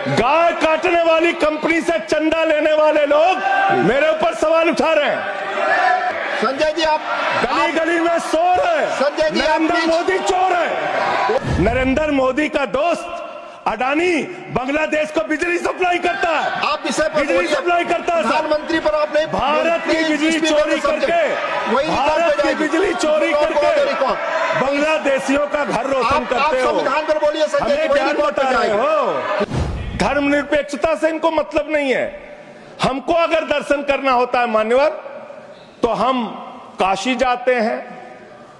गाय काटने वाली कंपनी से चंदा लेने वाले लोग मेरे ऊपर सवाल उठा रहे हैं। संजय जी आप गली गली में शोर है, संजय जी नरेंद्र मोदी चोर है। नरेंद्र मोदी का दोस्त अडानी बांग्लादेश को बिजली सप्लाई करता है, आप विषय पर बिजली सप्लाई करता है। प्रधानमंत्री पर आपने भारत की बिजली चोरी करके, भारत की बिजली चोरी करके बांग्लादेशियों का घर रोशन करते हो। संविधान पर बोलिए संजय जी, हमें क्या बता रहे हो? धर्मनिरपेक्षता से इनको मतलब नहीं है। हमको अगर दर्शन करना होता है मान्यवर, तो हम काशी जाते हैं,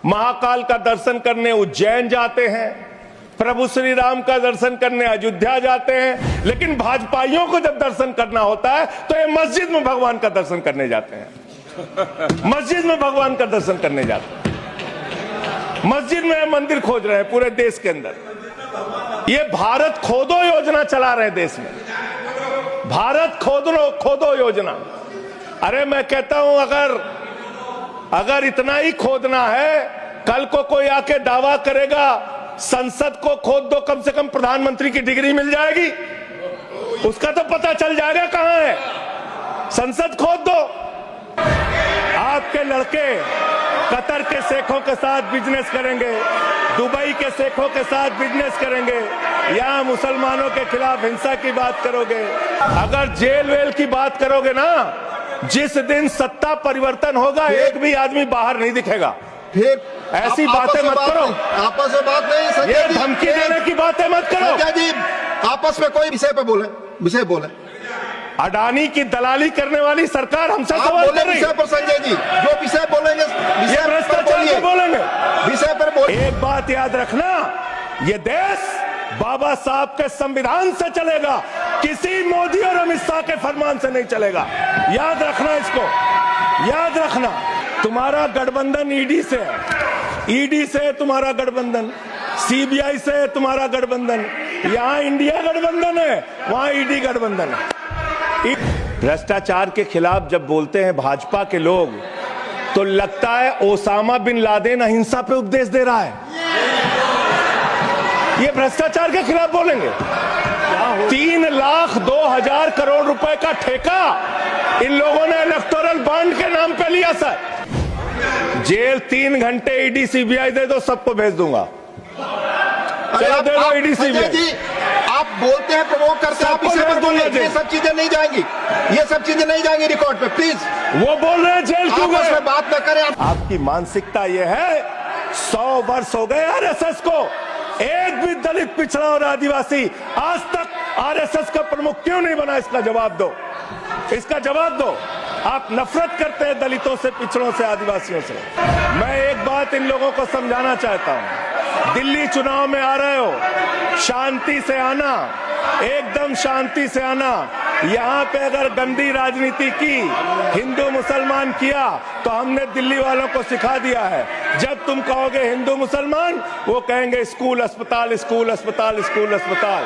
महाकाल का दर्शन करने उज्जैन जाते हैं, प्रभु श्री राम का दर्शन करने अयोध्या जाते हैं। लेकिन भाजपाइयों को जब दर्शन करना होता है तो ये मस्जिद में भगवान का दर्शन करने जाते हैं। मस्जिद में भगवान का दर्शन करने जाते हैं, मस्जिद में मंदिर खोज रहे हैं पूरे देश के अंदर। ये भारत खोदो योजना चला रहे हैं देश में, भारत खोदो योजना। अरे मैं कहता हूं अगर इतना ही खोदना है, कल को कोई आके दावा करेगा संसद को खोद दो, कम से कम प्रधानमंत्री की डिग्री मिल जाएगी, उसका तो पता चल जाएगा कहां है। संसद खोद दो। आपके लड़के कतर के शेखों के साथ बिजनेस करेंगे, दुबई के शेखों के साथ बिजनेस करेंगे, यहां मुसलमानों के खिलाफ हिंसा की बात करोगे। अगर जेल वेल की बात करोगे ना, जिस दिन सत्ता परिवर्तन होगा एक भी आदमी बाहर नहीं दिखेगा। फिर ऐसी बातें मत करो, आपस में बात नहीं संजय ये जी, धमकी देने की बातें मत करो। संजय जी आपस में कोई विषय पे बोले, विषय बोले। अडानी की दलाली करने वाली सरकार हमसे आप सवाल बोले कर रही विषय पर संजय जी, जो विषय बोलेंगे ये भ्रष्टाचार पे बोलेंगे, विषय पर बोलिए। एक बात याद रखना, ये देश बाबा साहब के संविधान से चलेगा, किसी मोदी और अमित शाह के फरमान से नहीं चलेगा। याद रखना इसको, याद रखना। तुम्हारा गठबंधन ईडी से है, ईडी से तुम्हारा गठबंधन, सीबीआई से तुम्हारा गठबंधन। यहां इंडिया गठबंधन है, वहां ईडी गठबंधन है। भ्रष्टाचार के खिलाफ जब बोलते हैं भाजपा के लोग, तो लगता है ओसामा बिन लादेन अहिंसा पे उपदेश दे रहा है। ये भ्रष्टाचार के खिलाफ बोलेंगे। 3,02,000 करोड़ रुपए का ठेका इन लोगों ने इलेक्टोरल बॉन्ड के नाम पे लिया सर। जेल 3 घंटे ईडी सीबीआई दे दो, सबको भेज दूंगा। चलो दे दो ईडी सीबीआई। आप बोलते हैं, प्रवोक करते हैं, आप इसे पर बोलिए। ये सब चीजें नहीं जाएंगी, ये सब चीजें नहीं जाएंगी रिकॉर्ड पे, प्लीज। वो बोल रहे हैं जेल क्यों गए? आपस में बात न करें। आपकी मानसिकता ये है, 100 वर्ष हो गए आरएसएस को, एक भी दलित, पिछड़ा और आदिवासी आज तक आरएसएस का प्रमुख क्यों नहीं बना? इसका जवाब दो, इसका जवाब दो। आप नफरत करते हैं दलितों से, पिछड़ों से, आदिवासियों से। मैं एक बात इन लोगों को समझाना चाहता हूं, दिल्ली चुनाव में आ रहे हो, शांति से आना, एकदम शांति से आना। यहां पे अगर गंदी राजनीति की, हिंदू मुसलमान किया, तो हमने दिल्ली वालों को सिखा दिया है। जब तुम कहोगे हिंदू मुसलमान, वो कहेंगे स्कूल अस्पताल, स्कूल अस्पताल, स्कूल अस्पताल।